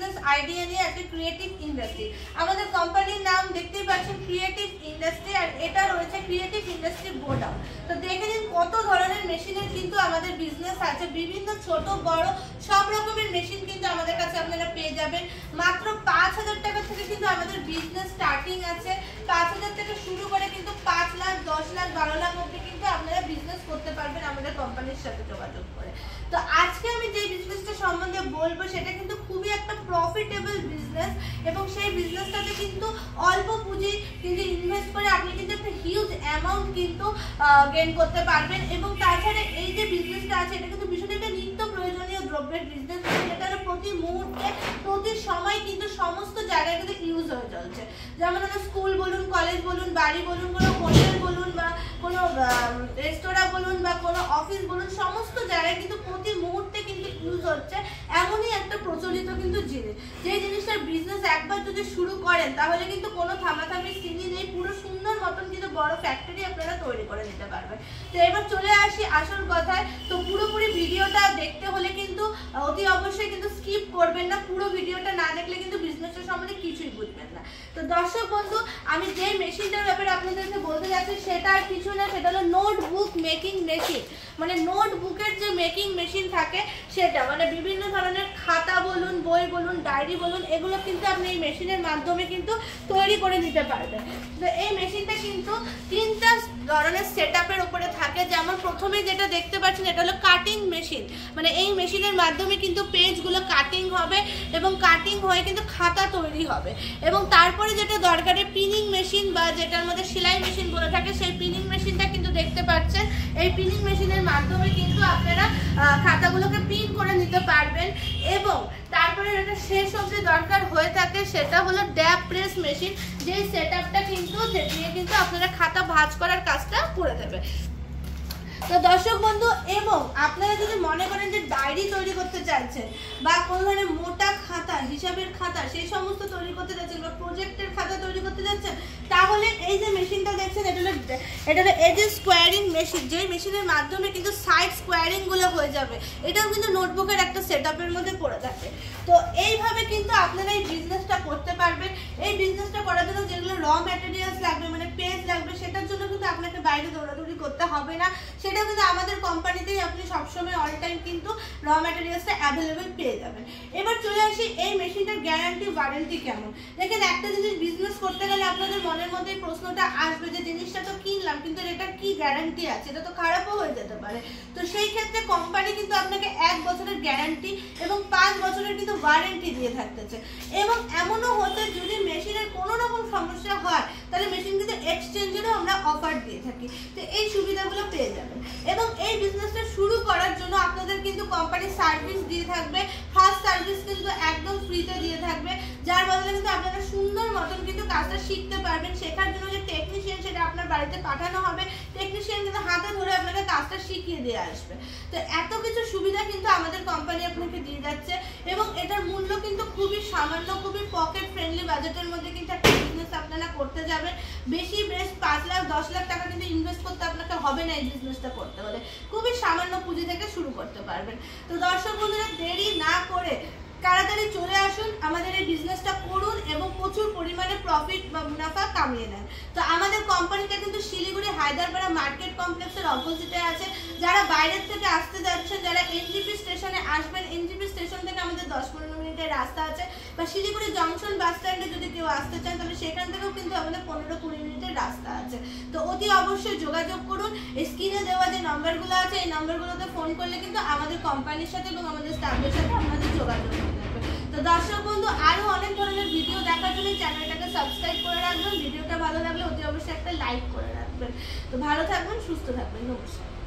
Business idea নিয়ে একটা creative industry. আমাদের কোম্পানির নাম দেখতেই পাচ্ছেন ক্রিয়েটিভ ইন্ডাস্ট্রি, আর এটা রয়েছে ক্রিয়েটিভ ইন্ডাস্ট্রি গোডাউন। তো দেখে নিন কত ধরনের মেশিনের কিন্তু আমাদের বিজনেস আছে, বিভিন্ন ছোট বড় সব রকমের মেশিন কিন্তু আমাদের কাছে আপনারা পেয়ে যাবেন। মাত্র 5,000 টাকা থেকে কিন্তু আমাদের বিজনেস স্টার্টিং আছে। 5,000 থেকে শুরু করে কিন্তু 5 লাখ, 10 লাখ, 12 লাখ অবধি কিন্তু আপনারা বিজনেস করতে পারবেন আমাদের কোম্পানির সাথে যোগাযোগ করে। তো আজকে আমি যে বিজনেসটা সম্বন্ধে বলবো সেটা কিন্তু খুবই একটা প্রফিটেবল বিজনেস, এবং সেই বিজনেসটাতে কিন্তু অল্প পুঁজি কিন্তু ইনভেস্ট করে আপনি কিন্তু একটা হিউজ অ্যামাউন্ট কিন্তু গেইন করতে পারবেন। এবং তাছাড়া এই যে বিজনেসটা আছে এটা কিন্তু ভীষণ একটা নিত্য প্রয়োজনীয় দ্রব্যের বিজনেস, যেটা প্রতি মুহূর্তে প্রতি সময় কিন্তু সমস্ত জায়গায় কিন্তু ইউজ হয়ে চলছে। যেমন আমরা স্কুল বলুন, কলেজ বলুন, বাড়ি বলুন, কোনো হোটেল বলুন, বা কোনো রেস্তোরাঁ বলুন, বা কোনো অফিস বলুন, সমস্ত জায়গায় কিন্তু প্রতি মুহূর্তে কিন্তু ইউজ হচ্ছে। এমনই একটা প্রচলিত কিন্তু জিনিস, যে জিনিসটার বিজনেস একবার যদি শুরু করেন তাহলে কিন্তু কোনো থামাথামি চিনি নেই, পুরো সুন্দর মতন কিন্তু বড় ফ্যাক্টরি আপনারা তৈরি করে নিতে পারবেন। তো এবার চলে আসি আসল কথায়। তো পুরোপুরি ভিডিওটা দেখতে হলে কিন্তু অতি অবশ্যই কিন্তু স্কিপ করবেন না, পুরো ভিডিওটা না দেখলে কিন্তু বিজনেসের সম্বন্ধে কিছুই বুঝবেন না। তো দর্শক বন্ধু, আমি যে মেশিনটার ব্যাপারে আপনাদেরকে বলতে যাচ্ছি সেটা আর কিছু না, সেটা হলো নোটবুক মেকিং মেশিন। মানে নোটবুকের যে মেকিং মেশিন থাকে সেটা, মানে বিভিন্ন ধরনের খাতা বলুন, বই বলুন, ডায়েরি বলুন, এগুলো কিন্তু আপনি এই মেশিনের মাধ্যমে কিন্তু তৈরি করে নিতে পারবেন। তো এই মেশিনটা কিন্তু 3টা ধরনের সেটআপের উপরে থাকে। যেমন প্রথমে যেটা দেখতে পাচ্ছেন এটা হলো কাটিং মেশিন, মানে এই মেশিনের মাধ্যমে কিন্তু পেজগুলো কাটিং হবে এবং কাটিং হয়ে কিন্তু খাতা তৈরি হবে। এবং তারপরে যেটা দরকারি পিনিং মেশিন, বা যেটার মধ্যে সেলাই মেশিন বলে থাকে, সেই পিনিং মেশিনটা কিন্তু দেখতে পাচ্ছেন। এই পিনিং মেশিনের মাধ্যমে কিন্তু আপনারা খাতাগুলোকে পিন করে নিতে পারবেন। এবং তারপরে যেটা শেষ অবধি দরকার হয়ে থাকে সেটা হলো ড্যাব প্রেস মেশিন, যেই সেটআপটা কিন্তু দিয়ে কিন্তু আপনারা খাতা ভাঁজ করার কাজটা করে দেবে। তো দর্শক বন্ধু, এবং আপনারা যদি মনে করেন যে ডায়েরি তৈরি করতে চাইছেন, বা কোনো ধরনের মোটা খাতা, হিসাবের খাতা, সেই সমস্ত তৈরি করতে চাইছেন, বা প্রজেক্টের খাতা তৈরি করতে চাচ্ছেন, তাহলে এই যে মেশিনটা দেখছেন এটা হলো এজ স্কোয়ারিং মেশিন, যেই মেশিনের মাধ্যমে কিন্তু সাইড স্কোয়ারিং গুলো হয়ে যাবে। এটাও কিন্তু নোটবুকের একটা সেটআপের মধ্যে পড়ে থাকে। তো এইভাবে কিন্তু আপনারা এই বিজনেসটা করতে পারবেন। এই বিজনেসটা করার জন্য যেগুলো র ম্যাটেরিয়ালস লাগবে, মানে পেজ লাগবে, সেটার জন্য কিন্তু আপনাকে বাইরে দৌড়াদৌড়ি করতে হবে না। সেটা কিন্তু আমাদের কোম্পানিতেই আপনি সবসময় অল টাইম কিন্তু র ম্যাটেরিয়ালসটা অ্যাভেলেবেল পেয়ে যাবেন। এবার চলে আসি এই মেশিনটার গ্যারান্টি ওয়ারেন্টি কেমন। দেখেন, একটা জিনিস বিজনেস করতে গেলে আপনাদের মনের মধ্যে এই প্রশ্নটা আসবে যে জিনিসটা তো কিনলাম, কিন্তু এটার কি গ্যারান্টি আছে, এটা তো খারাপও হয়ে যেতে পারে। তো সেই ক্ষেত্রে কোম্পানি কিন্তু আপনাকে 1 বছরের গ্যারান্টি এবং 5 বছরের কিন্তু ওয়ারেন্টি দিয়ে থাকতেছে। এবং এমনও হতে যদি মেশিনের কোনো রকম সমস্যা হয় তাহলে মেশিন কিন্তু এক্সচেঞ্জেরও আমরা অফার দিয়ে থাকি। তো এই সুবিধাগুলো পেয়ে যাবেন। এবং এই বিজনেসটা শুরু করার জন্য আপনাদের কিন্তু কোম্পানি সার্ভিস দিয়ে থাকবে। ফার্স্ট সার্ভিস কিন্তু একদম ফ্রিতে দিয়ে থাকবে, যার বদলে কিন্তু আপনারা সুন্দর মতন কিন্তু কাজটা শিখতে পারবেন। শেখার জন্য যে টেকনিশিয়ান সেটা আপনার বাড়িতে পাঠানো হবে, টেকনিশিয়ান কিন্তু হাতে ধরে আপনাকে কাজটা শিখিয়ে দিয়ে আসবে। তো এত কিছু সুবিধা কিন্তু আমাদের কোম্পানি আপনাকে দিয়ে যাচ্ছে, এবং এটার মূল্য কিন্তু খুবই সামান্য, খুবই পকেট ফ্রেন্ডলি বাজেটের মধ্যে কিন্তু একটা বিজনেস আপনারা করতে যাবেন। বেশ 5 লাখ 10 লাখ টাকা কিন্তু ইনভেস্ট করতে আপনাকে হবে না এই বিজনেসটা করতে হলে। খুবই সামান্য পুঁজি থেকে শুরু করতে পারবেন। তো দর্শক বন্ধুরা, দেরি না করে তাড়াতাড়ি চলে আসুন, আমাদের এই বিজনেসটা করুন এবং প্রচুর পরিমাণে প্রফিট বা মুনাফা কামিয়ে নেন। তো আমাদের কোম্পানিটা কিন্তু শিলিগুড়ি হায়দ্রাপাড়া মার্কেট কমপ্লেক্সের অপোজিটে আছে। যারা বাইরের থেকে আসতে যাচ্ছেন, যারা এনজিপি স্টেশনে আসবেন, এনজিপি স্টেশন থেকে আমাদের 10-15 মিনিটের রাস্তা আছে, বা শিলিগুড়ি জংশন বাস স্ট্যান্ডে যদি কেউ আসতে চান তাহলে সেখান থেকেও কিন্তু আমাদের 15-20 মিনিটের রাস্তা আছে। তো অতি অবশ্যই যোগাযোগ করুন। স্ক্রিনে দেওয়া যে নাম্বারগুলো আছে এই নাম্বারগুলোতে ফোন করলে কিন্তু আমাদের কোম্পানির সাথে এবং আমাদের স্টাফের সাথে আপনাদের যোগাযোগ হয়ে যাবে। তো দর্শক বন্ধু, আরো অনেক ধরনের ভিডিও দেখার জন্য চ্যানেলটাকে সাবস্ক্রাইব করে রাখবেন। ভিডিওটা ভালো লাগলে অতি অবশ্যই একটা লাইক করে রাখবেন। তো ভালো থাকবেন, সুস্থ থাকবেন, নমস্কার।